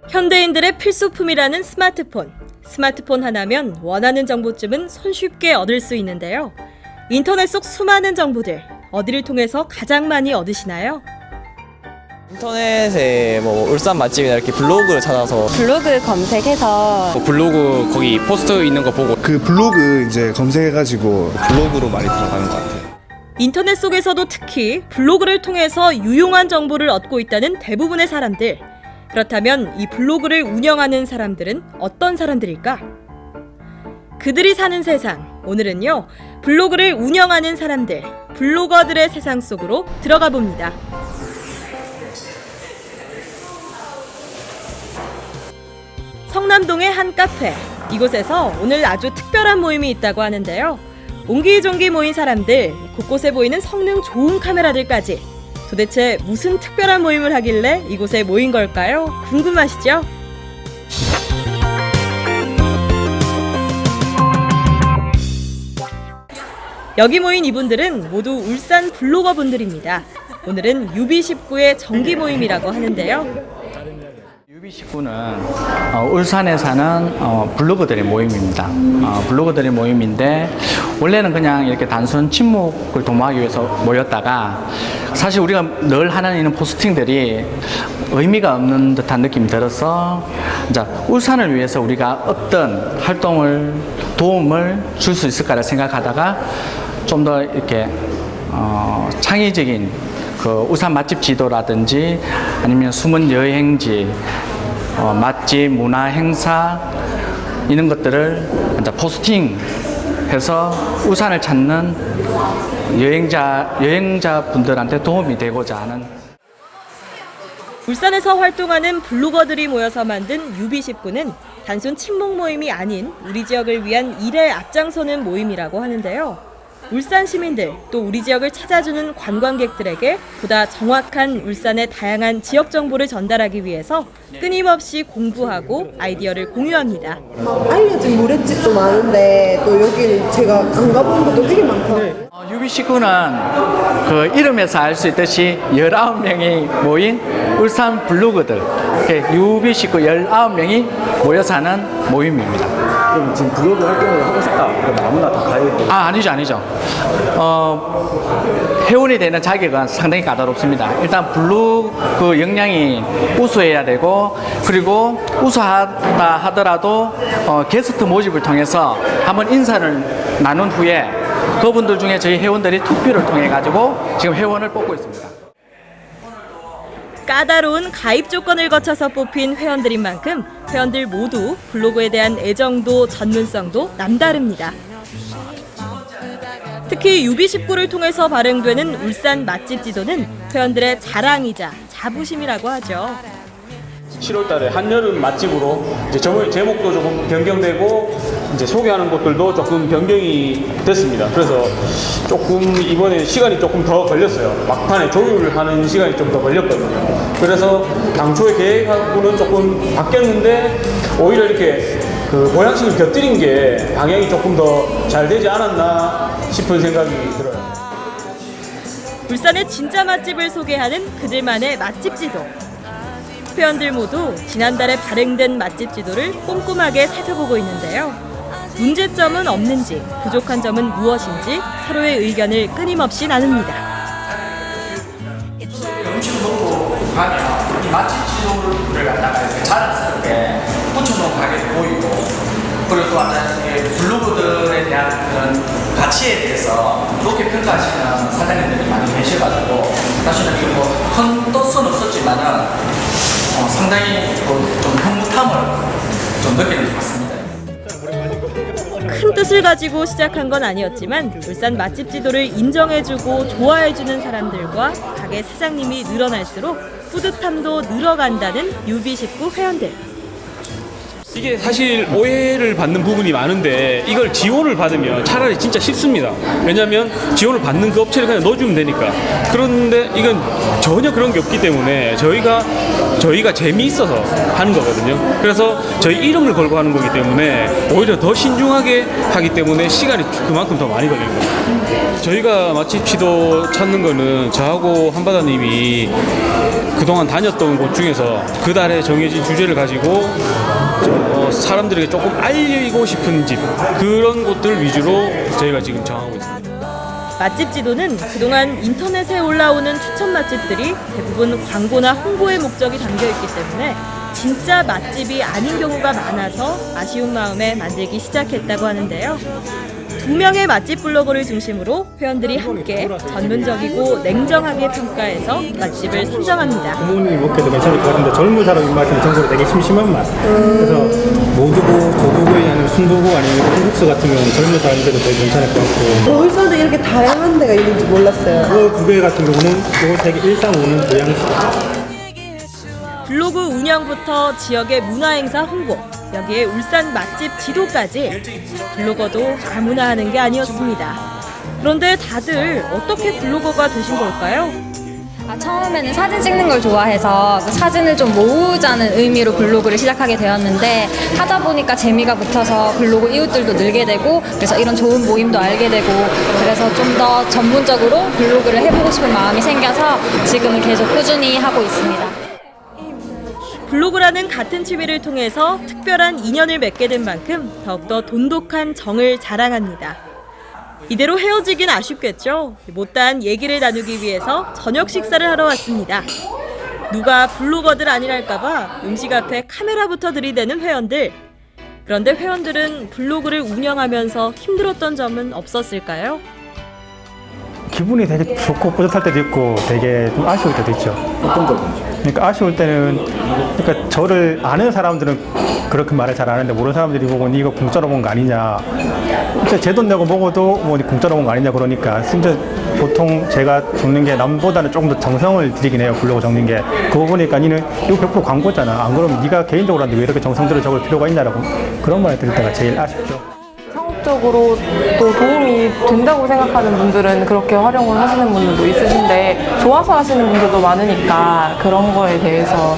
현대인들의 필수품이라는 스마트폰. 스마트폰 하나면 원하는 정보쯤은 손쉽게 얻을 수 있는데요. 인터넷 속 수많은 정보들, 어디를 통해서 가장 많이 얻으시나요? 인터넷에 뭐 울산 맛집이나 이렇게 블로그를 찾아서 블로그 검색해서 블로그 거기 포스트 있는 거 보고 그 블로그 이제 검색해가지고 블로그로 많이 들어가는 것 같아요. 인터넷 속에서도 특히 블로그를 통해서 유용한 정보를 얻고 있다는 대부분의 사람들. 그렇다면 이 블로그를 운영하는 사람들은 어떤 사람들일까? 그들이 사는 세상, 오늘은요, 블로그를 운영하는 사람들, 블로거들의 세상 속으로 들어가 봅니다. 성남동의 한 카페, 이곳에서 오늘 아주 특별한 모임이 있다고 하는데요. 옹기종기 모인 사람들, 곳곳에 보이는 성능 좋은 카메라들까지 도대체 무슨 특별한 모임을 하길래 이곳에 모인 걸까요? 궁금하시죠? 여기 모인 이분들은 모두 울산 블로거 분들입니다. 오늘은 UB19의 정기 모임이라고 하는데요. UB19는 울산에 사는 블로거들의 모임입니다. 블로거들의 모임인데 원래는 그냥 이렇게 단순 친목을 도모하기 위해서 모였다가 사실 우리가 늘 하는 포스팅들이 의미가 없는 듯한 느낌이 들어서 이제 울산을 위해서 우리가 어떤 활동을 도움을 줄 수 있을까를 생각하다가 좀 더 이렇게 창의적인 그 울산 맛집 지도라든지 아니면 숨은 여행지, 맛집, 문화 행사 이런 것들을 이제 포스팅해서 울산을 찾는 여행자 분들한테 도움이 되고자 하는. 울산에서 활동하는 블로거들이 모여서 만든 UB19는 단순 친목 모임이 아닌 우리 지역을 위한 일에 앞장서는 모임이라고 하는데요. 울산 시민들 또 우리 지역을 찾아주는 관광객들에게 보다 정확한 울산의 다양한 지역 정보를 전달하기 위해서 끊임없이 공부하고 아이디어를 공유합니다. 알려진 모랫집도 많은데 또 여기는 제가 안 가본 것도 되게 많더라고요. UB19는 그 이름에서 알 수 있듯이 19명이 모인 울산 블로거들, UB19 19명이 모여 사는 모임입니다. 그럼 지금 블로그 활동을 하고 싶다 그럼 아무나 다 가야 돼요? 아니죠. 회원이 되는 자격은 상당히 까다롭습니다. 일단 블로그 역량이 우수해야 되고, 그리고 우수하다 하더라도 게스트 모집을 통해서 한번 인사를 나눈 후에 그분들 중에 저희 회원들이 투표를 통해 가지고 지금 회원을 뽑고 있습니다. 까다로운 가입 조건을 거쳐서 뽑힌 회원들인 만큼 회원들 모두 블로그에 대한 애정도 전문성도 남다릅니다. 특히 UB19를 통해서 발행되는 울산 맛집 지도는 회원들의 자랑이자 자부심이라고 하죠. 7월 달에 한여름 맛집으로 이제 제목도 조금 변경되고 이제 소개하는 곳들도 조금 변경이 됐습니다. 그래서 조금 이번에 시간이 조금 더 걸렸어요. 막판에 조율을 하는 시간이 좀 더 걸렸거든요. 그래서 당초의 계획하고는 조금 바뀌었는데 오히려 이렇게 그 모양식을 곁들인 게 방향이 조금 더 잘 되지 않았나 싶은 생각이 들어요. 울산의 진짜 맛집을 소개하는 그들만의 맛집 지도. 회원들 모두 지난달에 발행된 맛집 지도를 꼼꼼하게 살펴보고 있는데요. 문제점은 없는지, 부족한 점은 무엇인지 서로의 의견을 끊임없이 나눕니다. 음식 먹고 가면 이 맛집 지도를 갖다가 이렇게 자연스럽게 붙여놓은 가게도 보이고, 그리고 또 블로그들에 대한 그런 가치에 대해서 높게 평가하시는 사장님들이 많이 계셔가지고 사실은 큰 뜻은 없었지만은 상당히 좀 흐뭇함을 좀 느끼는 것 같습니다. 큰 뜻을 가지고 시작한 건 아니었지만 울산 맛집 지도를 인정해주고 좋아해주는 사람들과 가게 사장님이 늘어날수록 뿌듯함도 늘어간다는 UB19 회원들. 이게 사실 오해를 받는 부분이 많은데 이걸 지원을 받으면 차라리 진짜 쉽습니다. 왜냐하면 지원을 받는 그 업체를 그냥 넣어주면 되니까. 그런데 이건 전혀 그런 게 없기 때문에 저희가 재미있어서 하는 거거든요. 그래서 저희 이름을 걸고 하는 거기 때문에 오히려 더 신중하게 하기 때문에 시간이 그만큼 더 많이 걸리는 거예요. 저희가 맛집 지도 찾는 거는 저하고 한바다님이 그동안 다녔던 곳 중에서 그 달에 정해진 주제를 가지고 사람들에게 조금 알리고 싶은 집, 그런 곳들 위주로 저희가 지금 정하고 있습니다. 맛집 지도는 그동안 인터넷에 올라오는 추천 맛집들이 대부분 광고나 홍보의 목적이 담겨있기 때문에 진짜 맛집이 아닌 경우가 많아서 아쉬운 마음에 만들기 시작했다고 하는데요. 2명의 맛집 블로거를 중심으로 회원들이 함께 전문적이고 냉정하게 평가해서 맛집을 선정합니다. 부모님이 먹기도 괜찮을 것 같은데 젊은 사람 입맛은 전적으로 되게 심심한 맛. 그래서 모두고 조두구이 아니면 순두부 아니면 콩국수 같으면 젊은 사람들도 되게 괜찮을 것 같고. 울산에 이렇게 다양한 데가 있는지 몰랐어요. 그 두 개 같은 경우는 이거 되게 일상 오는 보양식. 블로그 운영부터 지역의 문화행사 홍보, 여기에 울산 맛집 지도까지 블로거도 아무나 하는 게 아니었습니다. 그런데 다들 어떻게 블로거가 되신 걸까요? 처음에는 사진 찍는 걸 좋아해서 그 사진을 좀 모으자는 의미로 블로그를 시작하게 되었는데 하다 보니까 재미가 붙어서 블로그 이웃들도 늘게 되고 그래서 이런 좋은 모임도 알게 되고 그래서 좀 더 전문적으로 블로그를 해보고 싶은 마음이 생겨서 지금은 계속 꾸준히 하고 있습니다. 블로그라는 같은 취미를 통해서 특별한 인연을 맺게 된 만큼 더욱더 돈독한 정을 자랑합니다. 이대로 헤어지긴 아쉽겠죠? 못다한 얘기를 나누기 위해서 저녁 식사를 하러 왔습니다. 누가 블로거들 아니랄까봐 음식 앞에 카메라부터 들이대는 회원들. 그런데 회원들은 블로그를 운영하면서 힘들었던 점은 없었을까요? 기분이 되게 좋고 뿌듯할 때도 있고 되게 좀 아쉬울 때도 있죠. 어떤 점이죠? 그러니까 아쉬울 때는 그러니까 저를 아는 사람들은 그렇게 말을 잘 안 하는데 모르는 사람들이 보고 니 이거 공짜로 본 거 아니냐. 진짜 제 돈 내고 먹어도 뭐 공짜로 본 거 아니냐 그러니까 진짜 보통 제가 적는 게 남보다는 조금 더 정성을 들이긴 해요. 블로그 적는 게. 그거 보니까 니는 이거 100% 광고잖아. 안 그러면 니가 개인적으로 하는데 왜 이렇게 정성 들여 적을 필요가 있냐라고 그런 말을 들을 때가 제일 아쉽죠. 상업적으로 또 도움이 된다고 생각하는 분들은 그렇게 활용을 하시는 분들도 있으신데 좋아서 하시는 분들도 많으니까 그런 거에 대해서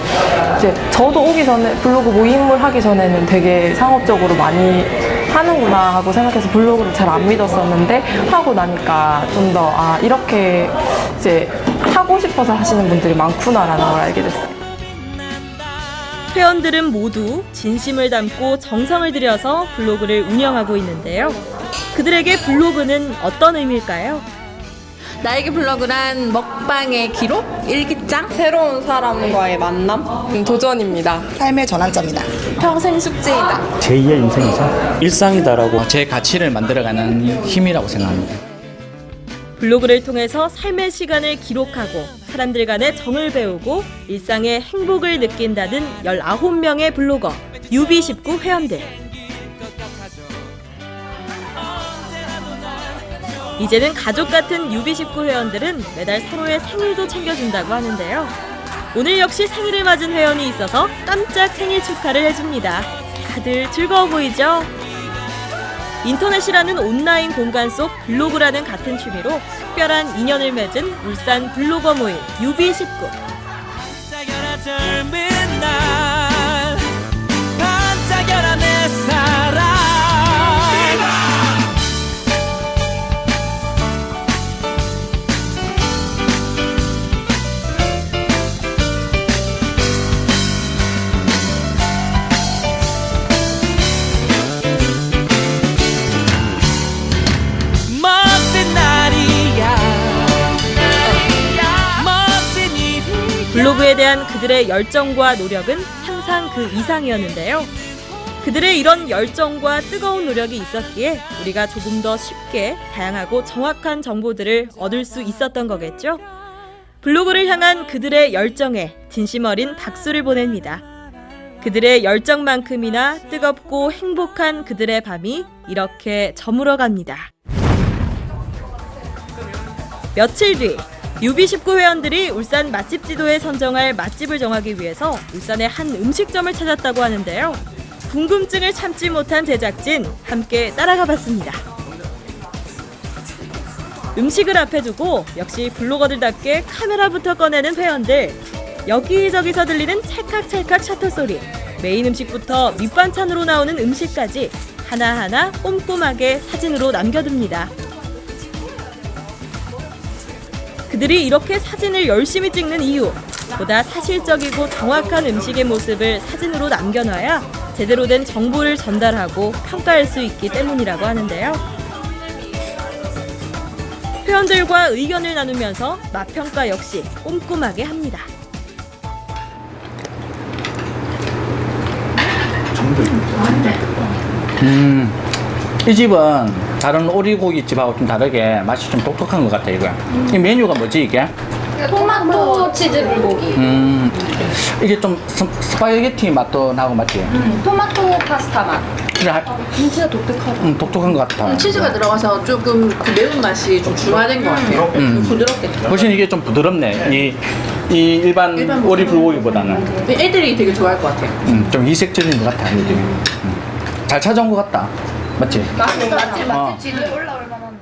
이제 저도 오기 전에 블로그 모임을 하기 전에는 되게 상업적으로 많이 하는구나 하고 생각해서 블로그를 잘 안 믿었었는데 하고 나니까 좀 더 이렇게 이제 하고 싶어서 하시는 분들이 많구나라는 걸 알게 됐어요. 회원들은 모두 진심을 담고 정성을 들여서 블로그를 운영하고 있는데요. 그들에게 블로그는 어떤 의미일까요? 나에게 블로그란 먹방의 기록, 일기장, 새로운 사람과의 만남, 도전입니다. 삶의 전환점이다. 평생 숙제이다. 제2의 인생이죠. 일상이다라고 제 가치를 만들어가는 힘이라고 생각합니다. 블로그를 통해서 삶의 시간을 기록하고 사람들 간의 정을 배우고 일상의 행복을 느낀다는 19명의 블로거 UB19 회원들. 이제는 가족 같은 UB19 회원들은 매달 서로의 생일도 챙겨준다고 하는데요. 오늘 역시 생일을 맞은 회원이 있어서 깜짝 생일 축하를 해줍니다. 다들 즐거워 보이죠? 인터넷이라는 온라인 공간 속 블로그라는 같은 취미로 특별한 인연을 맺은 울산 블로거 모임 UB19. 블로그에 대한 그들의 열정과 노력은 상상 그 이상이었는데요. 그들의 이런 열정과 뜨거운 노력이 있었기에 우리가 조금 더 쉽게 다양하고 정확한 정보들을 얻을 수 있었던 거겠죠. 블로그를 향한 그들의 열정에 진심 어린 박수를 보냅니다. 그들의 열정만큼이나 뜨겁고 행복한 그들의 밤이 이렇게 저물어 갑니다. 며칠 뒤 UB19 회원들이 울산 맛집 지도에 선정할 맛집을 정하기 위해서 울산의 한 음식점을 찾았다고 하는데요. 궁금증을 참지 못한 제작진 함께 따라가 봤습니다. 음식을 앞에 두고 역시 블로거들답게 카메라부터 꺼내는 회원들. 여기저기서 들리는 찰칵찰칵 셔터 소리. 메인 음식부터 밑반찬으로 나오는 음식까지 하나하나 꼼꼼하게 사진으로 남겨둡니다. 그들이 이렇게 사진을 열심히 찍는 이유, 보다 사실적이고 정확한 음식의 모습을 사진으로 남겨놔야 제대로 된 정보를 전달하고 평가할 수 있기 때문이라고 하는데요. 회원들과 의견을 나누면서 맛평가 역시 꼼꼼하게 합니다. 이 집은 다른 오리고기집하고 좀 다르게 맛이 좀 독특한 것 같아, 이거. 이 메뉴가 뭐지, 이게? 토마토 치즈 불고기. 이게 좀 스파게티 맛도 나고 맞지? 토마토 파스타 맛. 그래, 진짜 독특하다. 독특한 것 같아. 치즈가 들어가서 조금 그 매운맛이 좀 중화된 것 같아요. 부드럽게. 훨씬 이게 좀 부드럽네. 이 일반 오리 불고기보다는. 애들이 되게 좋아할 것 같아요. 좀 이색적인 것 같아, 이게. 잘 찾아온 것 같다. 맞지? 맛집 지도에 올라올 만한.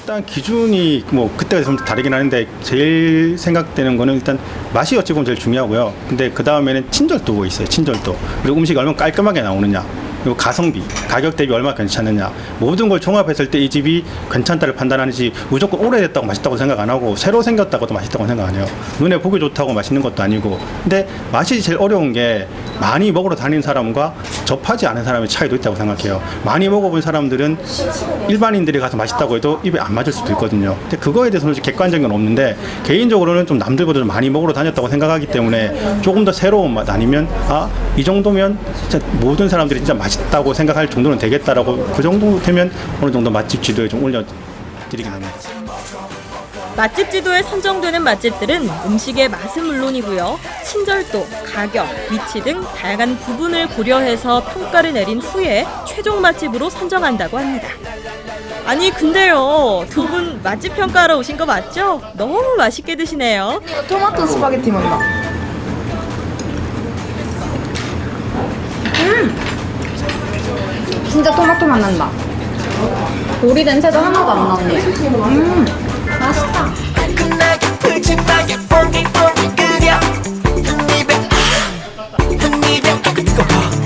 일단 기준이 뭐 그때가 좀 다르긴 하는데 제일 생각되는 거는 일단 맛이 어찌 보면 제일 중요하고요. 근데 그 다음에는 친절도가 있어요. 친절도. 그리고 음식이 얼마나 깔끔하게 나오느냐. 그리고 가성비, 가격 대비 얼마나 괜찮느냐. 모든 걸 종합했을 때 이 집이 괜찮다를 판단하는지 무조건 오래됐다고 맛있다고 생각 안 하고 새로 생겼다고도 맛있다고 생각 안 해요. 눈에 보기 좋다고 맛있는 것도 아니고. 근데 맛이 제일 어려운 게 많이 먹으러 다니는 사람과 접하지 않은 사람의 차이도 있다고 생각해요. 많이 먹어본 사람들은 일반인들이 가서 맛있다고 해도 입에 안 맞을 수도 있거든요. 근데 그거에 대해서는 객관적인 건 없는데 개인적으로는 좀 남들보다 좀 많이 먹으러 다녔다고 생각하기 때문에 조금 더 새로운 맛 아니면 이 정도면 진짜 모든 사람들이 진짜 맛있다고 생각할 정도는 되겠다라고 그 정도 되면 어느 정도 맛집 지도에 좀 올려드리긴 합니다. 맛집 지도에 선정되는 맛집들은 음식의 맛은 물론이고요. 친절도, 가격, 위치 등 다양한 부분을 고려해서 평가를 내린 후에 최종 맛집으로 선정한다고 합니다. 아니 근데요, 두 분 맛집 평가하러 오신 거 맞죠? 너무 맛있게 드시네요. 토마토 스파게티 맛나. 진짜 토마토 맛 난다. 오리 냄새도 하나도 안 나네. 맛있다.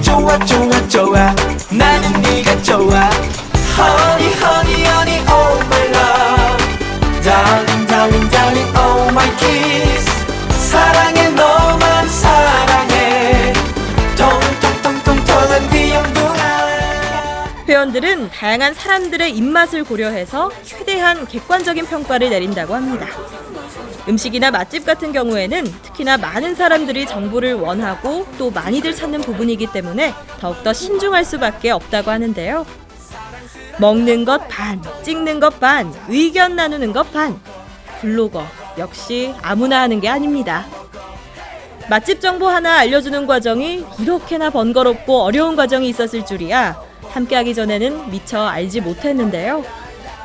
좋아 좋아 좋아 나는 네가 좋아 Honey honey honey oh my love Darling darling darling oh my kiss 사랑해 너만 사랑해 통통통통통한 비염도나. 회원들은 다양한 사람들의 입맛을 고려해서 최대한 객관적인 평가를 내린다고 합니다. 음식이나 맛집 같은 경우에는 특히나 많은 사람들이 정보를 원하고 또 많이들 찾는 부분이기 때문에 더욱더 신중할 수밖에 없다고 하는데요. 먹는 것 반, 찍는 것 반, 의견 나누는 것 반. 블로거 역시 아무나 하는 게 아닙니다. 맛집 정보 하나 알려주는 과정이 이렇게나 번거롭고 어려운 과정이 있었을 줄이야 함께하기 전에는 미처 알지 못했는데요.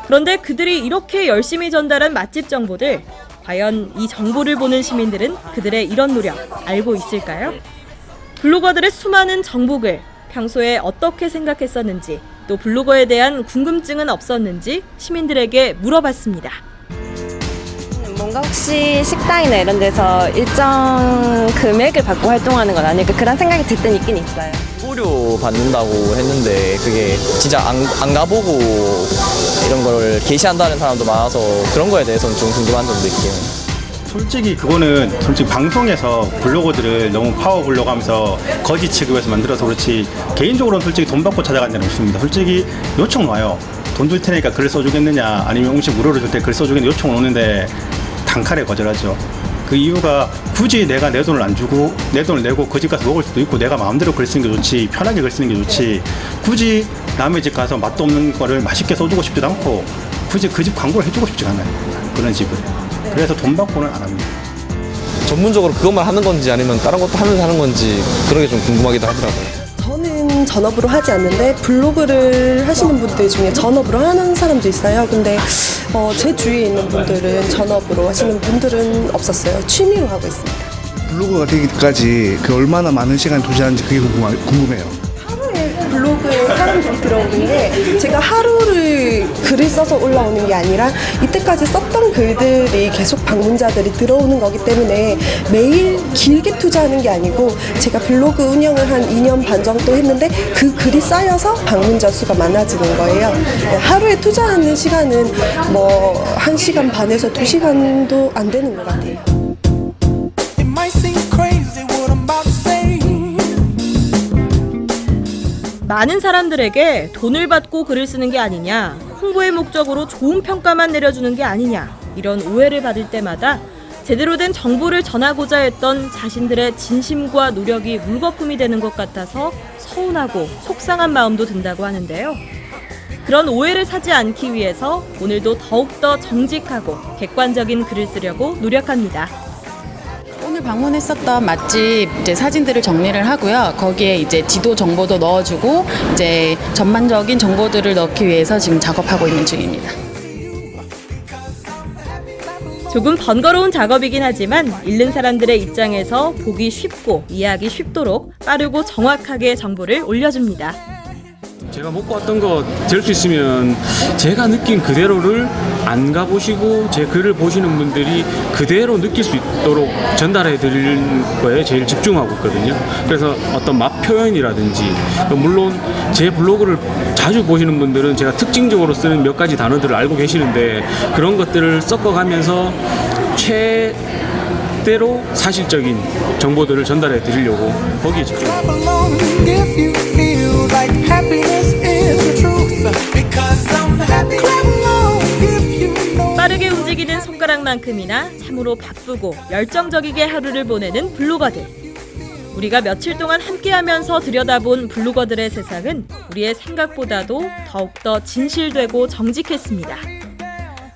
그런데 그들이 이렇게 열심히 전달한 맛집 정보들, 과연 이 정보를 보는 시민들은 그들의 이런 노력 알고 있을까요? 블로거들의 수많은 정보글, 평소에 어떻게 생각했었는지, 또 블로거에 대한 궁금증은 없었는지 시민들에게 물어봤습니다. 뭔가 혹시 식당이나 이런 데서 일정 금액을 받고 활동하는 건 아닐까 그런 생각이 들 때는 있긴 있어요. 무료 받는다고 했는데 그게 진짜 안 가보고 이런 걸 게시한다는 사람도 많아서 그런 거에 대해서는 좀 궁금한 점도 있긴 해요. 솔직히 그거는 솔직히 방송에서 블로거들을 너무 파워 블로거 하면서 거짓 취급해서 만들어서 그렇지 개인적으로는 솔직히 돈 받고 찾아간 데는 없습니다. 솔직히 요청 와요. 돈 줄 테니까 글 써주겠느냐 아니면 음식 무료로 줄 때 글 써주겠느냐 요청은 오는데 단칼에 거절하죠. 그 이유가 굳이 내가 내 돈을 안 주고 내 돈을 내고 그 집 가서 먹을 수도 있고 내가 마음대로 글 쓰는 게 좋지 편하게 글 쓰는 게 좋지 굳이 남의 집 가서 맛도 없는 거를 맛있게 써주고 싶지도 않고 굳이 그 집 광고를 해주고 싶지 않아요. 그런 집을. 그래서 돈 받고는 안 합니다. 전문적으로 그것만 하는 건지 아니면 다른 것도 하면서 하는 건지 그런 게 좀 궁금하기도 하더라고요. 저는 전업으로 하지 않는데 블로그를 하시는 분들 중에 전업으로 하는 사람도 있어요. 근데 제 주위에 있는 분들은 전업으로 하시는 분들은 없었어요. 취미로 하고 있습니다. 블로그가 되기까지 얼마나 많은 시간을 투자하는지 그게 궁금해요. 블로그에 사람들이 들어오는 게 제가 하루를 글을 써서 올라오는 게 아니라 이때까지 썼던 글들이 계속 방문자들이 들어오는 거기 때문에 매일 길게 투자하는 게 아니고 제가 블로그 운영을 한 2년 반 정도 했는데 그 글이 쌓여서 방문자 수가 많아지는 거예요. 하루에 투자하는 시간은 뭐 1시간 반에서 2시간도 안 되는 것 같아요. It might seem crazy what I'm about to say. 많은 사람들에게 돈을 받고 글을 쓰는 게 아니냐, 홍보의 목적으로 좋은 평가만 내려주는 게 아니냐, 이런 오해를 받을 때마다 제대로 된 정보를 전하고자 했던 자신들의 진심과 노력이 물거품이 되는 것 같아서 서운하고 속상한 마음도 든다고 하는데요. 그런 오해를 사지 않기 위해서 오늘도 더욱더 정직하고 객관적인 글을 쓰려고 노력합니다. 오늘 방문했었던 맛집 이제 사진들을 정리를 하고요. 거기에 이제 지도 정보도 넣어주고 이제 전반적인 정보들을 넣기 위해서 지금 작업하고 있는 중입니다. 조금 번거로운 작업이긴 하지만 읽는 사람들의 입장에서 보기 쉽고 이해하기 쉽도록 빠르고 정확하게 정보를 올려줍니다. 제가 먹고 왔던 거 될 수 있으면 제가 느낀 그대로를 안 가보시고 제 글을 보시는 분들이 그대로 느낄 수 있도록 전달해 드릴 거에 제일 집중하고 있거든요. 그래서 어떤 맛 표현이라든지, 물론 제 블로그를 자주 보시는 분들은 제가 특징적으로 쓰는 몇 가지 단어들을 알고 계시는데 그런 것들을 섞어가면서 최대로 사실적인 정보들을 전달해 드리려고 거기에 집중합니다. If you feel like happiness is the truth, because I'm happy. Clap along if you know. 빠르게 움직이는 손가락만큼이나 참으로 바쁘고 열정적이게 하루를 보내는 블로거들. 우리가 며칠 동안 함께하면서 들여다본 블로거들의 세상은 우리의 생각보다도 더욱더 진실되고 정직했습니다.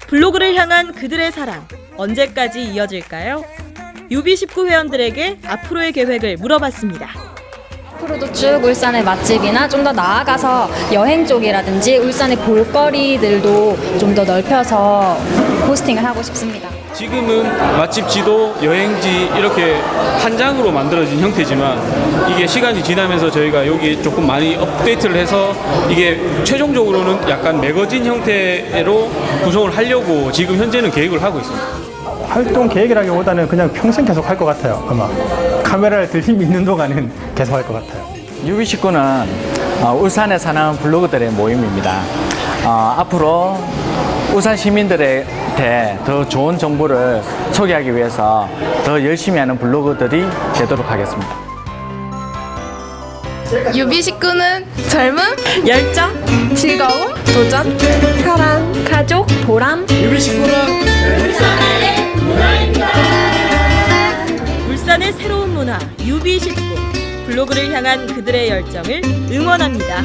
블로그를 향한 그들의 사랑, 언제까지 이어질까요? UB19 회원들에게 앞으로의 계획을 물어봤습니다. 앞으로도 쭉 울산의 맛집이나 좀 더 나아가서 여행 쪽이라든지 울산의 볼거리들도 좀 더 넓혀서 포스팅을 하고 싶습니다. 지금은 맛집 지도, 여행지 이렇게 한 장으로 만들어진 형태지만 이게 시간이 지나면서 저희가 여기 조금 많이 업데이트를 해서 이게 최종적으로는 약간 매거진 형태로 구성을 하려고 지금 현재는 계획을 하고 있습니다. 활동 계획이라기보다는 그냥 평생 계속 할 것 같아요. 아마 카메라를 들 힘이 있는 동안은 계속 할 것 같아요. UB19는 울산에 사는 블로그들의 모임입니다. 앞으로 울산 시민들한테 더 좋은 정보를 소개하기 위해서 더 열심히 하는 블로그들이 되도록 하겠습니다. UB19는 젊음, 열정, 즐거움, 도전, 사랑, 가족, 보람. 울산의 새로운 문화 UB19. 블로그를 향한 그들의 열정을 응원합니다.